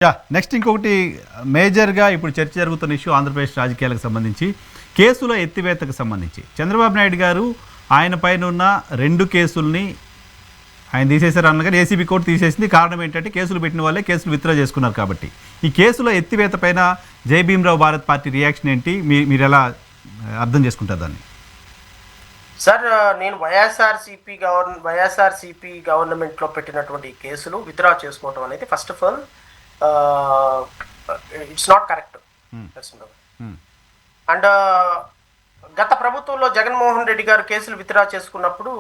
Next ఇంకొకటి మేజర్గా ఇప్పుడు చర్చ జరుగుతున్న ఇష్యూ ఆంధ్రప్రదేశ్ రాజకీయాలకు సంబంధించి కేసుల ఎత్తివేతకు సంబంధించి చంద్రబాబు నాయుడు గారు ఆయన పైన ఉన్న 2 కేసుల్ని ఆయన తీసేశారు అన్నగానే ఏసీబీ కోర్టు తీసేసింది. కారణం ఏంటంటే కేసులు పెట్టిన వాళ్ళే కేసులు విత్డ్రా చేసుకున్నారు కాబట్టి. ఈ కేసుల ఎత్తివేత పైన జై భీమ్రావ్ భారత్ పార్టీ రియాక్షన్ ఏంటి, మీరు ఎలా అర్థం చేసుకుంటారు దాన్ని? సార్, నేను వైఎస్ఆర్సీపీ గవర్నమెంట్లో పెట్టినటువంటి కేసులు విత్డ్రా చేసుకోవటం అనేది first of all it's not correct. And గత ప్రభుత్వంలో జగన్మోహన్ రెడ్డి గారు కేసులు విత్డ్రా చేసుకున్నప్పుడు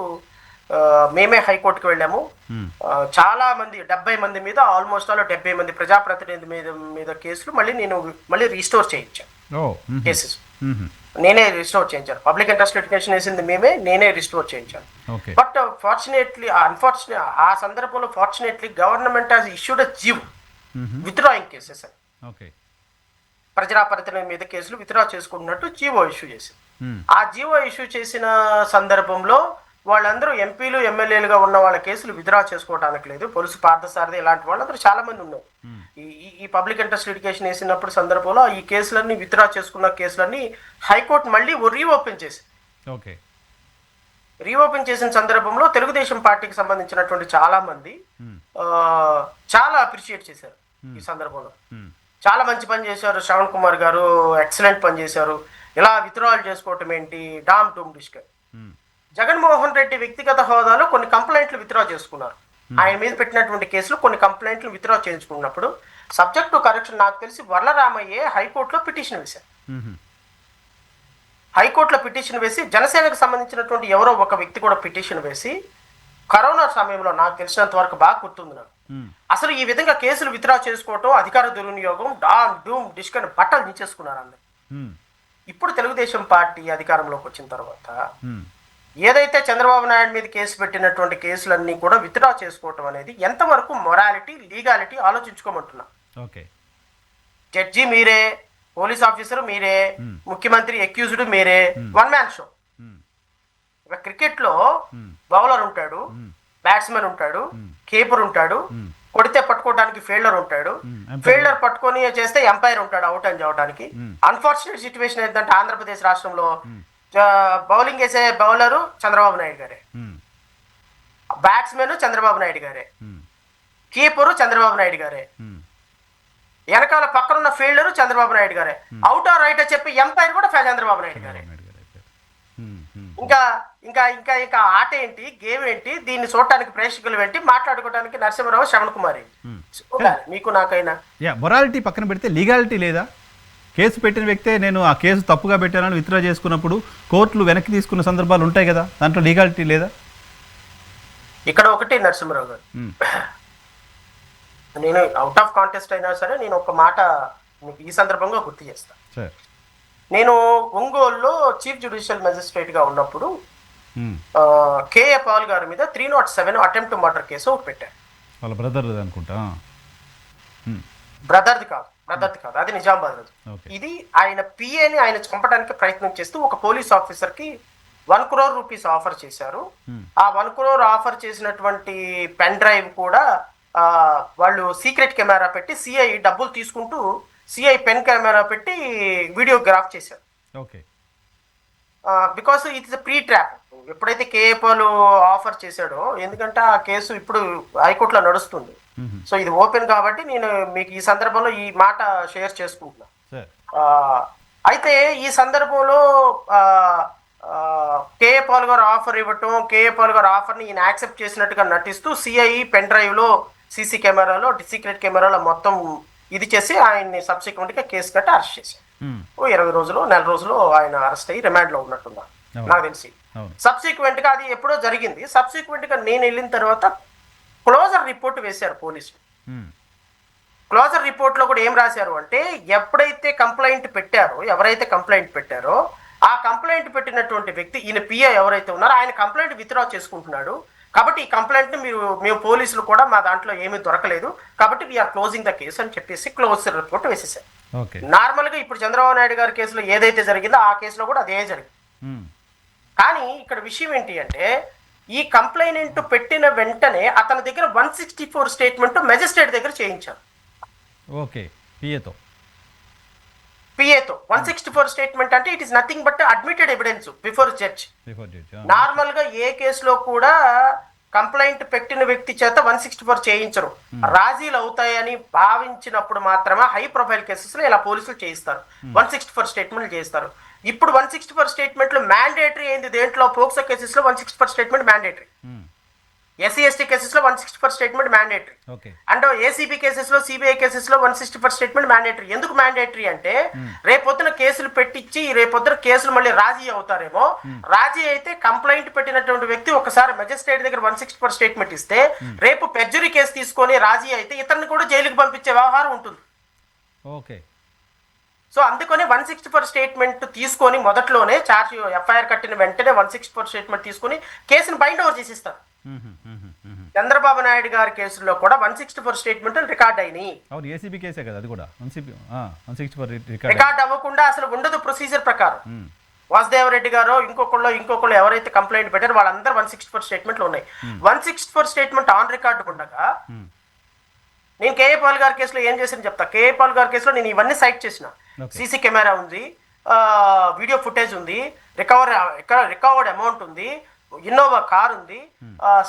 మేమే హైకోర్టుకి వెళ్ళాము. చాలా మంది 70 మంది మీద ఆల్మోస్ట్ 70 మంది ప్రజాప్రతినిధి మీద కేసులు మళ్ళీ రీస్టోర్ చేయించాను. కేసెస్ నేనే రిస్టోర్ చేయించాను. పబ్లిక్ ఇంట్రెస్ట్ లిటిగేషన్ వేసింది నేనే రిస్టోర్ చేయించాను. బట్ ఆ సందర్భంలో fortunately government has issued a జివ్ విత్డ్రాయింగ్ కేసెస్ అని ప్రజాప్రతినిధి మీద కేసులు విత్డ్రా చేసుకున్నట్టు జీవో ఇష్యూ చేసింది. ఆ జీవో ఇష్యూ చేసిన సందర్భంలో వాళ్ళందరూ ఎంపీలు ఎమ్మెల్యేలుగా ఉన్న వాళ్ళ కేసులు విత్డ్రా చేసుకోవడానికి లేదు. పొలుసు పార్థసారథి ఇలాంటి వాళ్ళందరూ చాలా మంది ఉన్నారు. ఈ పబ్లిక్ ఇంట్రెస్ట్ లిటిగేషన్ వేసినప్పుడు సందర్భంలో ఈ కేసులన్నీ విత్డ్రా చేసుకున్న కేసులన్నీ హైకోర్టు మళ్ళీ రీఓపెన్ చేసింది. రీఓపెన్ చేసిన సందర్భంలో తెలుగుదేశం పార్టీకి సంబంధించినటువంటి చాలా మంది చాలా అప్రిషియేట్ చేశారు. ఈ సందర్భంలో చాలా మంచి పని చేశారు. శ్రవణ్ కుమార్ గారు ఎక్సలెంట్ పని చేశారు. ఇలా విత్డ్రాల్ చేసుకోవటం ఏంటి, డామ్ డూమ్ డిస్కర్. జగన్మోహన్ రెడ్డి వ్యక్తిగత హోదాలో కొన్ని కంప్లైంట్లు విత్డ్రా చేసుకున్నారు. ఆయన మీద పెట్టినటువంటి కేసులు కొన్ని కంప్లైంట్లు విత్డ్రా చేయించుకున్నప్పుడు సబ్జెక్ట్ టు కరెక్షన్ నాకు తెలిసి వర్లరామయ్యే హైకోర్టులో పిటిషన్ వేశారు. హైకోర్టులో పిటిషన్ వేసి జనసేనకు సంబంధించినటువంటి ఎవరో ఒక వ్యక్తి కూడా పిటిషన్ వేసి కరోనా సమయంలో నాకు తెలిసినంత వరకు బాగా గుర్తుంది నాకు, అసలు ఈ విధంగా కేసులు విత్డ్రా చేసుకోవటం అధికార దుర్వినియోగం, డామ్ డూమ్ డిస్కర్ బట్టలు దించేసుకున్నారు అందరు. ఇప్పుడు తెలుగుదేశం పార్టీ అధికారంలోకి వచ్చిన తర్వాత ఏదైతే చంద్రబాబు నాయుడు మీద కేసు పెట్టినటువంటి కేసులన్నీ కూడా విత్డ్రా చేసుకోవటం అనేది ఎంతవరకు మొరాలిటీ, లీగాలిటీ ఆలోచించుకోమంటున్నా. జడ్జి మీరే, పోలీస్ ఆఫీసర్ మీరే, ముఖ్యమంత్రి అక్యూజ్డ్ మీరే, వన్ మ్యాన్ షో. క్రికెట్ లో బౌలర్ ఉంటాడు, బ్యాట్స్మెన్ ఉంటాడు, కీపర్ ఉంటాడు, కొడితే పట్టుకోవడానికి ఫీల్డర్ ఉంటాడు, ఫీల్డర్ పట్టుకొని చేస్తే ఎంపైర్ ఉంటాడు అవుట్ అని చెప్పడానికి. అన్ఫార్చునేట్ సిచ్యువేషన్ ఏంటంటే ఆంధ్రప్రదేశ్ రాష్ట్రంలో బౌలింగ్ వేసే బౌలరు చంద్రబాబు నాయుడు గారే, బ్యాట్స్మెన్ చంద్రబాబు నాయుడు గారే, కీపరు చంద్రబాబు నాయుడు గారే, వెనకాల పక్కనున్న ఫీల్డరు చంద్రబాబు నాయుడు గారే, అవుట్ ఆర్ రైట్ అని చెప్పి ఎంపైర్ కూడా చంద్రబాబు నాయుడు గారే. ఇంకా ఇంకా ఇంకా ఇంకా ఆట ఏంటి, గేమ్ ఏంటి, దీన్ని చూడటానికి ప్రేక్షకులు ఏంటి, మాట్లాడుకోవడానికి నరసింహరావు, శ్రవణ్ కుమార్ మీకు నాకైనా మొరాలిటీ పక్కన పెడితే లీగాలిటీ లేదా? కేసు పెట్టిన వ్యక్తే నేను ఆ కేసు తప్పుగా పెట్టానని విత్డ్రా చేసుకున్నప్పుడు కోర్టులు వెనక్కి తీసుకున్న సందర్భాలు ఉంటాయి కదా, దాంట్లో లీగాలిటీ లేదా? ఇక్కడ ఒకటి నరసింహరావు గారు, నేను అవుట్ ఆఫ్ కాంటెస్ట్ అయినా సరే నేను ఒక మాట మీకు ఈ సందర్భంగా గుర్తు చేస్తాను. నేను ఒంగోలులో చీఫ్ జ్యుడిషియల్ మెజిస్ట్రేట్ గా ఉన్నప్పుడు కేఏ పాల్ గారి మీద 307 అటెంప్ట్ మర్డర్ కేసు ఒకటి పెట్టారు. వాళ్ళ బ్రదర్ అనుకుంటా. బ్రదర్ది కాదు, అది నిజామాబాద్ రోజు. ఇది ఆయన పిఏని ఆయన చంపడానికి ప్రయత్నం చేస్తూ ఒక పోలీస్ ఆఫీసర్ కి 1 crore రూపీస్ ఆఫర్ చేశారు. ఆ 1 crore ఆఫర్ చేసినటువంటి పెన్ డ్రైవ్ కూడా వాళ్ళు సీక్రెట్ కెమెరా పెట్టి సిఐ డబ్బులు తీసుకుంటూ సిఐ పెన్ కెమెరా పెట్టి వీడియోగ్రాఫ్ చేశారు. Because it is pre trap. ఎప్పుడైతే కేఏపాల్ ఆఫర్ చేశాడో, ఎందుకంటే ఆ కేసు ఇప్పుడు హైకోర్టులో నడుస్తుంది, సో ఇది ఓపెన్ కాబట్టి నేను మీకు ఈ సందర్భంలో ఈ మాట షేర్ చేసుకుంటున్నా. అయితే ఈ సందర్భంలో కేఏపాల్ గారు ఆఫర్ ఇవ్వటం, కేఏపాల్ గారు ఆఫర్ని ఈయన యాక్సెప్ట్ చేసినట్టుగా నటిస్తూ సిఐ పెన్ డ్రైవ్లో, సీసీ కెమెరాలో, సీక్రెట్ కెమెరాలో మొత్తం ఇది చేసి ఆయన్ని సబ్సిక్వెంట్గా కేసు కట్టి అరెస్ట్ చేశారు. 20 రోజులు, నెల రోజులు ఆయన అరెస్ట్ అయ్యి రిమాండ్లో ఉన్నట్టున్నా నాకు తెలిసి. సబ్సిక్వెంట్గా అది ఎప్పుడో జరిగింది. సబ్సిక్వెంట్గా నేను వెళ్ళిన తర్వాత క్లోజర్ రిపోర్ట్ వేశారు పోలీసులు. క్లోజర్ రిపోర్ట్లో కూడా ఏం రాశారు అంటే, ఎవరైతే కంప్లైంట్ పెట్టారో ఆ కంప్లైంట్ పెట్టినటువంటి వ్యక్తి, ఈయన పిఏ ఎవరైతే ఉన్నారో ఆయన కంప్లైంట్ విత్డ్రా చేసుకుంటున్నాడు. కాబట్టి ఈ కంప్లైంట్ మేము పోలీసులు కూడా మా దాంట్లో ఏమీ దొరకలేదు కాబట్టి వీఆర్ క్లోజింగ్ ద కేసు అని చెప్పేసి క్లోజర్ రిపోర్ట్ వేసేసారు. నార్మల్గా ఇప్పుడు చంద్రబాబు నాయుడు గారి కేసులో ఏదైతే జరిగిందో ఆ కేసులో కూడా అదే జరిగింది. కానీ ఇక్కడ విషయం ఏంటి అంటే, ఈ కంప్లైంట్ పెట్టిన వెంటనే అతని దగ్గర 164 స్టేట్మెంట్ మెజిస్ట్రేట్ దగ్గర చేయించారు. ఓకే, పిఏతో పిఏతో 164 స్టేట్మెంట్ అంటే it is nothing but admitted evidence before judge. Before judge. Normal గా ఏ కేసులో కూడా కంప్లైంట్ పెట్టిన వ్యక్తి చేత 164 చేయించరు. రాజీలు అవుతాయని భావించినప్పుడు మాత్రమే హై ప్రొఫైల్ కేసెస్ లో ఇలా పోలీసులు చేయిస్తారు, 164 స్టేట్మెంట్లు చేయిస్తారు. ఇప్పుడు 164 స్టేట్మెంట్లు మ్యాండేటరీ అయింది. దేంట్లో పోక్సో కేసెస్ లో 164 statement mandatory, SC ST cases లో 164 statement mandatory, and ACB cases లో సిబిఐ కేసెస్ లో 164 స్టేట్మెంట్ మ్యాండేటరీ. ఎందుకు మ్యాండేటరీ అంటే రేపొద్దున కేసులు పెట్టించి రేపొద్దున కేసులు మళ్ళీ రాజీ అవుతారేమో. రాజీ అయితే కంప్లైంట్ పెట్టినటువంటి వ్యక్తి ఒకసారి మెజిస్ట్రేట్ దగ్గర 164 స్టేట్మెంట్ ఇస్తే రేపు పెర్జరీ కేసు తీసుకొని రాజీ అయితే ఇతన్ని కూడా జైలుకి పంపించే వ్యవహారం ఉంటుంది. ఓకే, సో అందుకని 164 స్టేట్మెంట్ తీసుకొని మొదట్లోనే చార్జ్ ఎఫ్ఐఆర్ కట్టిన వెంటనే 164 స్టేట్మెంట్ తీసుకొని కేసును బైండ్ ఓవర్ చేసిస్తారు. చంద్రబాబు నాయుడు గారి కేసుల్లో కూడా 164 స్టేట్మెంట్లు రికార్డ్ అయినాయి. ఏసీబీ కేసే కదా అది కూడా, 164 రికార్డ్ అవ్వకుండా అసలు ఉండదు ప్రొసీజర్ ప్రకారం. వాసుదేవరెడ్డి గారు ఇంకొకళ్ళు ఎవరైతే కంప్లైంట్ పెట్టారో వాళ్ళందరూ 164 స్టేట్మెంట్లు ఉన్నాయి. 164 స్టేట్మెంట్ ఆన్ రికార్డు ఉండగా నేను కేఏ పాల్ గారి కేసులో ఏం చేశాను చెప్తా. కేఏ పాల్ గారి కేసులో నేను ఇవన్నీ సైట్ చేసిన. సీసీ కెమెరా ఉంది, వీడియో ఫుటేజ్ ఉంది, రికవర్డ్ అమౌంట్ ఉంది, ఇన్నోవా కార్ ఉంది,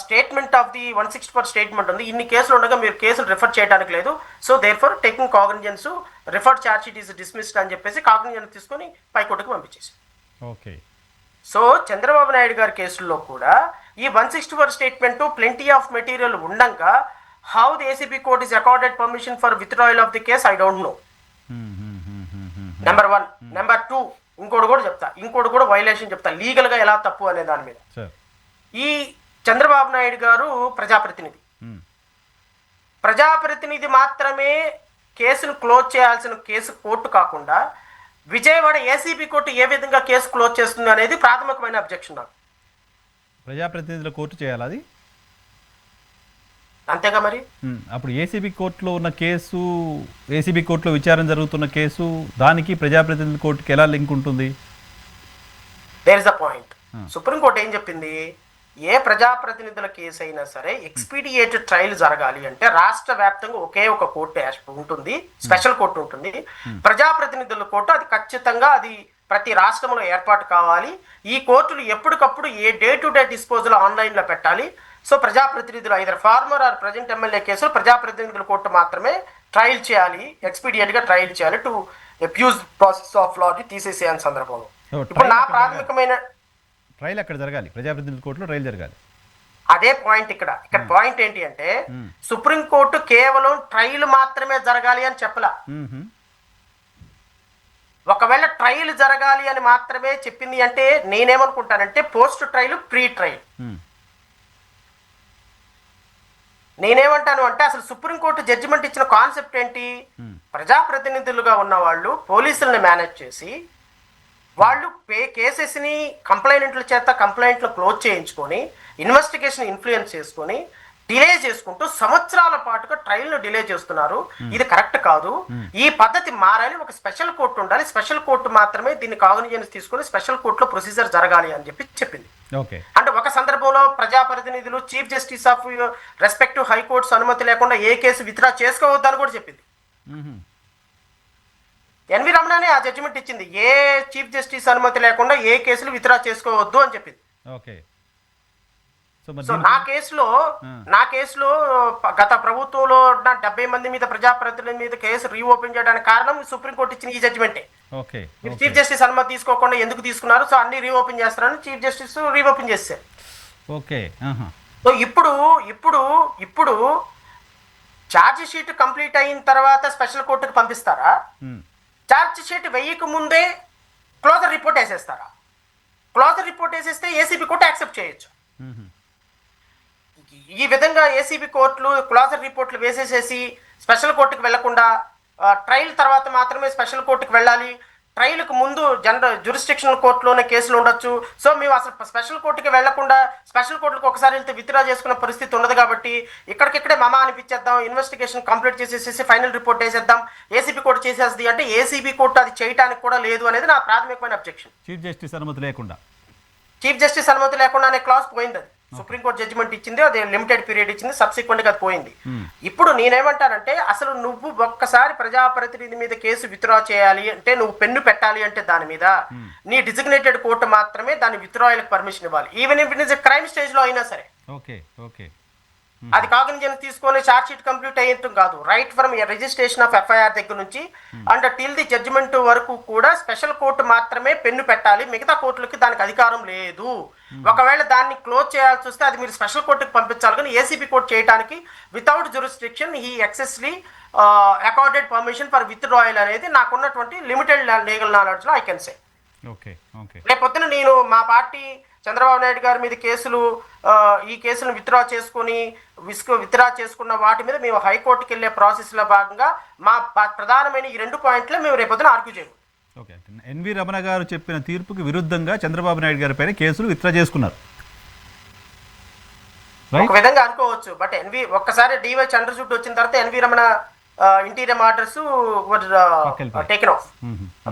స్టేట్మెంట్ ఆఫ్ ది 164 స్టేట్మెంట్ ఉంది. ఇన్ని కేసులు ఉండగా మీరు కేసులు రిఫర్ చేయడానికి లేదు. So therefore taking cognizance referred charge sheet is dismissed అని చెప్పేసి కాగ్నిజెన్స్ తీసుకొని పైకోర్టుకు పంపించేసి. ఓకే, సో చంద్రబాబు నాయుడు గారి కేసుల్లో కూడా ఈ 164 స్టేట్మెంట్ ప్లెంటీ ఆఫ్ మెటీరియల్ ఉండగా how the ACB court is accorded permission for withdrawal of the case I don't know. Number 1. Number 2 ఇంకోటి కూడా వైలేషన్ చెప్తా లీగల్ గా ఎలా తప్పు అనే దాని మీద. ఈ చంద్రబాబు నాయుడు గారు ప్రజాప్రతినిధి మాత్రమే కేసును క్లోజ్ చేయాల్సిన కేసు కోర్టు కాకుండా విజయవాడ ఏసీబీ కోర్టు ఏ విధంగా కేసు క్లోజ్ చేస్తుంది అనేది ప్రాథమికమైన అబ్జెక్షన్ నాకు. ప్రజాప్రతినిధుల కోర్టు చేయాలి అది, అంతేగా మరి. అప్పుడు ఏసీబీ కోర్టులో ఉన్న కేసు, ఏసీబీ కోర్టులో విచారణ జరుగుతున్న కేసు, దానికి ప్రజాప్రతినిధుల కోర్టుకి ఎలా లింక్ ఉంటుంది? There is a point. Supreme court ఏం చెప్పింది, ఏ ప్రజాప్రతినిధుల కేసు అయినా సరే ఎక్స్పీడియేటెడ్ ట్రయల్ జరగాలి అంటే రాష్ట్ర వ్యాప్తంగా ఒకే ఒక కోర్టు ఉంటుంది, స్పెషల్ కోర్టు ఉంటుంది. ప్రజాప్రతినిధుల కోర్టు అది ఖచ్చితంగా అది ప్రతి రాష్ట్రంలో ఏర్పాటు కావాలి. ఈ కోర్టులు ఎప్పటికప్పుడు డే టు డే డిస్పోజల్ ఆన్లైన్లో పెట్టాలి. సో ప్రజాప్రతినిధులు either former or present MLA కేసులు ప్రజాప్రతినిధుల కోర్టు మాత్రమే ట్రయల్ చేయాలి, ఎక్స్పీడియట్గా ట్రయల్ చేయాలి టు అబ్యూజ్ ప్రాసెస్ ఆఫ్ లాని తీసేసేయని సందర్భంలో. ఇప్పుడు నా ప్రాథమికమైన ట్రయల్ అక్కడ జరగాలి, ప్రజాప్రతినిధుల కోర్టులో ట్రయల్ జరగాలి. అదే పాయింట్ ఇక్కడ పాయింట్ ఏంటి అంటే సుప్రీంకోర్టు కేవలం ట్రయల్ మాత్రమే జరగాలి అని చెప్పలా. ఒకవేళ ట్రయల్ జరగాలి అని మాత్రమే చెప్పింది అంటే నేనేమనుకుంటానంటే పోస్ట్ ట్రయల్, ప్రీ ట్రయల్. నేనేమంటాను అంటే అసలు సుప్రీంకోర్టు జడ్జిమెంట్ ఇచ్చిన కాన్సెప్ట్ ఏంటి, ప్రజాప్రతినిధులుగా ఉన్న వాళ్ళు పోలీసులను మేనేజ్ చేసి వాళ్ళు కేసెస్ని కంప్లైంట్ల చేత కంప్లైంట్లు క్లోజ్ చేయించుకొని ఇన్వెస్టిగేషన్ ఇన్ఫ్లుయెన్స్ చేసుకొని డిలే చేసుకుంటూ సంవత్సరాల పాటుగా ట్రయల్ను డిలే చేస్తున్నారు. ఇది కరెక్ట్ కాదు, ఈ పద్ధతి మారాలి, ఒక స్పెషల్ కోర్టు ఉండాలి, స్పెషల్ కోర్టు మాత్రమే దీన్ని కాగ్నిజెన్స్ తీసుకుని స్పెషల్ కోర్టులో ప్రొసీజర్ జరగాలి అని చెప్పి చెప్పింది. అంటే ఒక సందర్భంలో ప్రజాప్రతినిధులు chief justice of respective high courts అనుమతి లేకుండా ఏ కేసు విత్డ్రా చేసుకోవద్దని కూడా చెప్పింది. ఎన్వి రమణనే ఆ జడ్జిమెంట్ ఇచ్చింది, ఏ చీఫ్ జస్టిస్ అనుమతి లేకుండా ఏ కేసులు విత్డ్రా చేసుకోవద్దు అని చెప్పింది. సో నా కేసులో గత ప్రభుత్వంలో 70 మంది మీద ప్రజాప్రతినిధుల మీద కేసు రీఓపెన్ చేయడానికి కారణం సుప్రీంకోర్టు ఇచ్చిన ఈ జడ్జిమెంటే. చీఫ్ జస్టిస్ అనుమతి తీసుకోకుండా ఎందుకు తీసుకున్నారు, సో అన్ని రీఓపెన్ చేస్తారని చీఫ్ జస్టిస్ రీఓపెన్ చేశారు. సో ఇప్పుడు ఛార్జ్ షీట్ కంప్లీట్ అయిన తర్వాత స్పెషల్ కోర్టుకు పంపిస్తారా, ఛార్జ్ షీట్ వేయక ముందే క్లోజర్ రిపోర్ట్ వేసేస్తారా? క్లోజర్ రిపోర్ట్ వేసేస్తే ఏసీబీ కోర్టు యాక్సెప్ట్ చేయొచ్చు. ఈ విధంగా ఏసీబీ కోర్టులు క్లోజర్ రిపోర్ట్లు వేసేసేసి స్పెషల్ కోర్టుకు వెళ్లకుండా ట్రయల్ తర్వాత మాత్రమే స్పెషల్ కోర్టుకు వెళ్ళాలి, ట్రయల్కు ముందు జ్యూరిస్డిక్షనల్ కోర్టులోనే కేసులు ఉండొచ్చు. సో మేము అసలు స్పెషల్ కోర్టుకి వెళ్లకుండా స్పెషల్ కోర్టుకు ఒకసారి వెళ్తే విత్డ్రా చేసుకునే పరిస్థితి ఉండదు కాబట్టి ఇక్కడికిక్కడే మమా అనిపించేద్దాం, ఇన్వెస్టిగేషన్ కంప్లీట్ చేసేసి ఫైనల్ రిపోర్ట్ వేసేద్దాం, ఏసీబీ కోర్టు చేసేది అంటే ఏసీబీ కోర్టు అది చేయడానికి కూడా లేదు అనేది నా ప్రాథమికమైన అబ్జెక్షన్. చీఫ్ జస్టిస్ అనుమతి లేకుండా అనే క్లాస్ పోయింది. అది సుప్రీంకోర్టు జడ్జిమెంట్ ఇచ్చింది, అది లిమిటెడ్ పీరియడ్ ఇచ్చింది, సబ్సిక్వెంట్ గా అది పోయింది. ఇప్పుడు నేనేమంటానంటే అసలు నువ్వు ఒక్కసారి ప్రజాప్రతినిధి మీద కేసు విత్డ్రా చేయాలి అంటే, నువ్వు పెన్ను పెట్టాలి అంటే దాని మీద నీ డిజిగ్నేటెడ్ కోర్టు మాత్రమే దాని విత్డ్రాయల్కి పర్మిషన్ ఇవ్వాలి, even if it is crime stage లో అయినా సరే. Okay okay. అది కాగ్నిజన్ తీసుకొని ఛార్జ్ షీట్ కంప్లీట్ అయ్యేటం కాదు, right from registration of FIR దగ్గర నుంచి అండ్ టిల్ ది జడ్జిమెంట్ వరకు కూడా స్పెషల్ కోర్టు మాత్రమే పెన్ను పెట్టాలి, మిగతా కోర్టులకి దానికి అధికారం లేదు. ఒకవేళ దాన్ని క్లోజ్ చేయాల్సి వస్తే అది మీరు స్పెషల్ కోర్టుకి పంపించాలి, కానీ ఏసీబీ కోర్టు చేయడానికి without jurisdiction he excessly accorded permission for withdrawal అనేది నాకున్నటువంటి లిమిటెడ్ లీగల్ నాలెడ్జ్ లో I can say. Okay okay. రేపొద్దున నేను మా పార్టీ చంద్రబాబు నాయుడు గారి మీద కేసులు, ఈ కేసులను విత్డ్రా చేసుకున్న వాటి మీద మేము హైకోర్టుకి వెళ్ళే ప్రాసెస్లో భాగంగా మా ప్రధానమైన ఈ 2 పాయింట్లే మేము రేపొద్దున ఆర్గ్యూ చేయము. ఓకే. ఎన్వి రమణ గారు చెప్పిన తీర్పుకి విరుద్ధంగా చంద్రబాబు నాయుడు గారి పైన కేసులు విత్డ్రా చేసుకున్నారు, ఒక విధంగా అనుకోవచ్చు. బట్ ఒక్కసారి డివై చంద్రచూడ్ వచ్చిన తర్వాత NV Ramana interim orders taken off,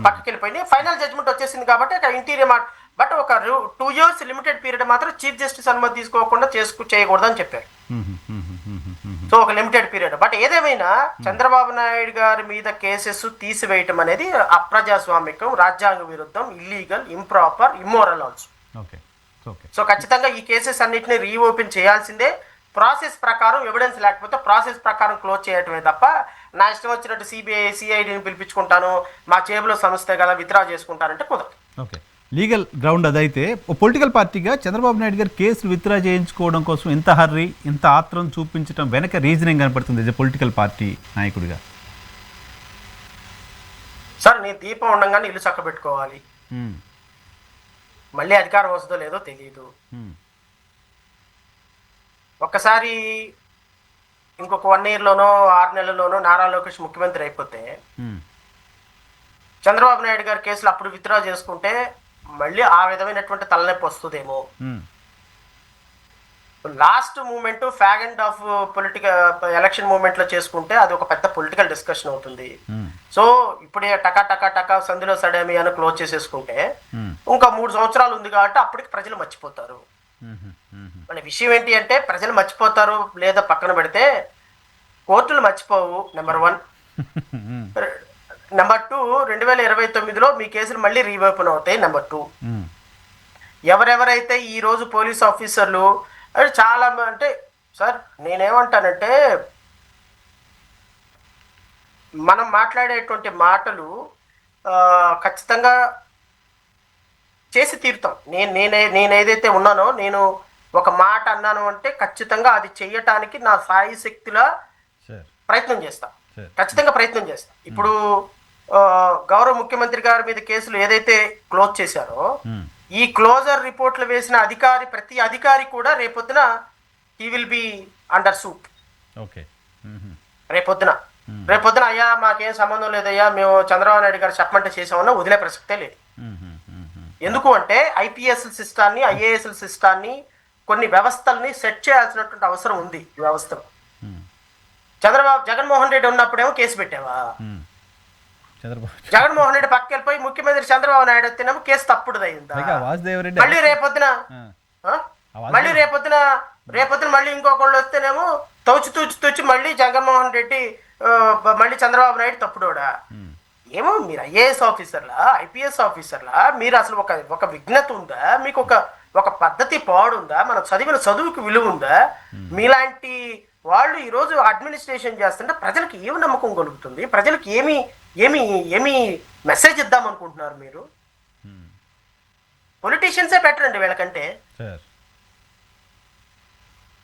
పక్కకి వెళ్ళిపోయింది. ఫైనల్ జడ్జ్మెంట్ వచ్చేసింది కాబట్టి ఇంటీరియం ఆర్డర్, బట్ ఒక 2 years లిమిటెడ్ పీరియడ్ మాత్రం చీఫ్ జస్టిస్ అనుమతి తీసుకోకుండా చేయకూడదని చెప్పారు. సో ఒక లిమిటెడ్ పీరియడ్. బట్ ఏదేమైనా చంద్రబాబు నాయుడు గారి మీద కేసెస్ తీసివేయటం అనేది అప్రజాస్వామికం, రాజ్యాంగ విరుద్ధం, illegal, improper, immoral also. So ఖచ్చితంగా ఈ కేసెస్ అన్నింటినీ రీఓపెన్ చేయాల్సిందే. ప్రాసెస్ ప్రకారం, ఎవిడెన్స్ లేకపోతే ప్రాసెస్ ప్రకారం క్లోజ్ చేయటమే తప్ప నా ఇష్టం వచ్చినట్టు సిఐడిని పిలిపించుకుంటాను, మా జేబులో సంస్థే కదా విత్డ్రా చేసుకుంటానంటే కుదరదు. ఓకే. లీగల్ గ్రౌండ్ అదైతే పొలిటికల్ పార్టీగా చంద్రబాబు నాయుడు గారు కేసులు విత్డ్రా చేయించుకోవడం కోసం ఇంత హర్రీ, ఇంత ఆత్రం చూపించడం వెనక రీజనింగ్ కనపడుతుంది పొలిటికల్ పార్టీ నాయకుడిగా? సార్, నీ దీపం ఉండగానే ఇల్లు చక్కబెట్టుకోవాలి, మళ్ళీ అధికారం వస్తుందో లేదో తెలియదు. ఒక్కసారి ఇంకొక 1 yearలోనో 6 నెలల్లోనో నారా లోకేష్ ముఖ్యమంత్రి అయిపోతే చంద్రబాబు నాయుడు గారి కేసులు అప్పుడు విత్డ్రా చేసుకుంటే మళ్ళీ ఆ విధమైనటువంటి తలనొప్పి వస్తుందేమో. Last moment fag end of political election moment లో చేసుకుంటే అది ఒక పెద్ద పొలిటికల్ డిస్కషన్ అవుతుంది. సో ఇప్పుడే టకా సందులో సడేమి అని క్లోజ్ చేసేసుకుంటే ఇంకా 3 సంవత్సరాలు ఉంది కాబట్టి అప్పటికి ప్రజలు మర్చిపోతారు. మన విషయం ఏంటి అంటే ప్రజలు మర్చిపోతారు లేదా పక్కన పెడితే కోర్టులు మర్చిపోవు, నెంబర్ 1. నెంబర్ 2, 2029లో మీ కేసులు మళ్ళీ రీఓపెన్ అవుతాయి. నెంబర్ 2, ఎవరెవరైతే ఈ రోజు పోలీస్ ఆఫీసర్లు అది చాలా అంటే, సార్ నేనేమంటానంటే మనం మాట్లాడేటువంటి మాటలు ఖచ్చితంగా చేసి తీరుతాం. నేనేదైతే ఉన్నానో, నేను ఒక మాట అన్నాను అంటే ఖచ్చితంగా అది చెయ్యటానికి నా సాయి శక్తిలా ప్రయత్నం చేస్తా, ఖచ్చితంగా ప్రయత్నం చేస్తా. ఇప్పుడు గౌరవ ముఖ్యమంత్రి గారి మీద కేసులు ఏదైతే క్లోజ్ చేశారో, ఈ క్లోజర్ రిపోర్ట్లు వేసిన ప్రతి అధికారి కూడా రేపొద్దున he will be under suit. రేపొద్దున అయ్యా మాకేం సంబంధం లేదయ్యా, మేము చంద్రబాబు నాయుడు గారు చెప్పమంటే చేసామన్నా వదిలే ప్రసక్తే లేదు. ఎందుకు అంటే ఐపీఎస్ సిస్టాన్ని, ఐఏఎస్ సిస్టాన్ని, కొన్ని వ్యవస్థల్ని సెట్ చేయాల్సినటువంటి అవసరం ఉంది ఈ వ్యవస్థలో. జగన్మోహన్ రెడ్డి ఉన్నప్పుడేమో కేసు పెట్టావా, జగన్మోహన్ రెడ్డి పక్కకి వెళ్ళిపోయి ముఖ్యమంత్రి చంద్రబాబు నాయుడు వస్తేనేమో కేసు తప్పుడు అయిందా, మళ్ళీ రేపొద్దున మళ్ళీ ఇంకొకళ్ళు వస్తేనేమో తూచి మళ్ళీ జగన్మోహన్ రెడ్డి మళ్ళీ చంద్రబాబు నాయుడు తప్పుడోడా. ఏమో మీరు ఐఏఎస్ ఆఫీసర్లా, ఐపీఎస్ ఆఫీసర్లా, మీరు అసలు ఒక విఘ్నత ఉందా, మీకు ఒక పద్ధతి పాడుందా, మనం చదివిన చదువుకి విలువ ఉందా? మీలాంటి వాళ్ళు ఈరోజు అడ్మినిస్ట్రేషన్ చేస్తుంటే ప్రజలకు ఏమి నమ్మకం కలుగుతుంది, ప్రజలకు ఏమి మెసేజ్ ఇద్దాం అనుకుంటున్నారు మీరు? పొలిటీషియన్సే బెటర్ అండి వీళ్ళకంటే.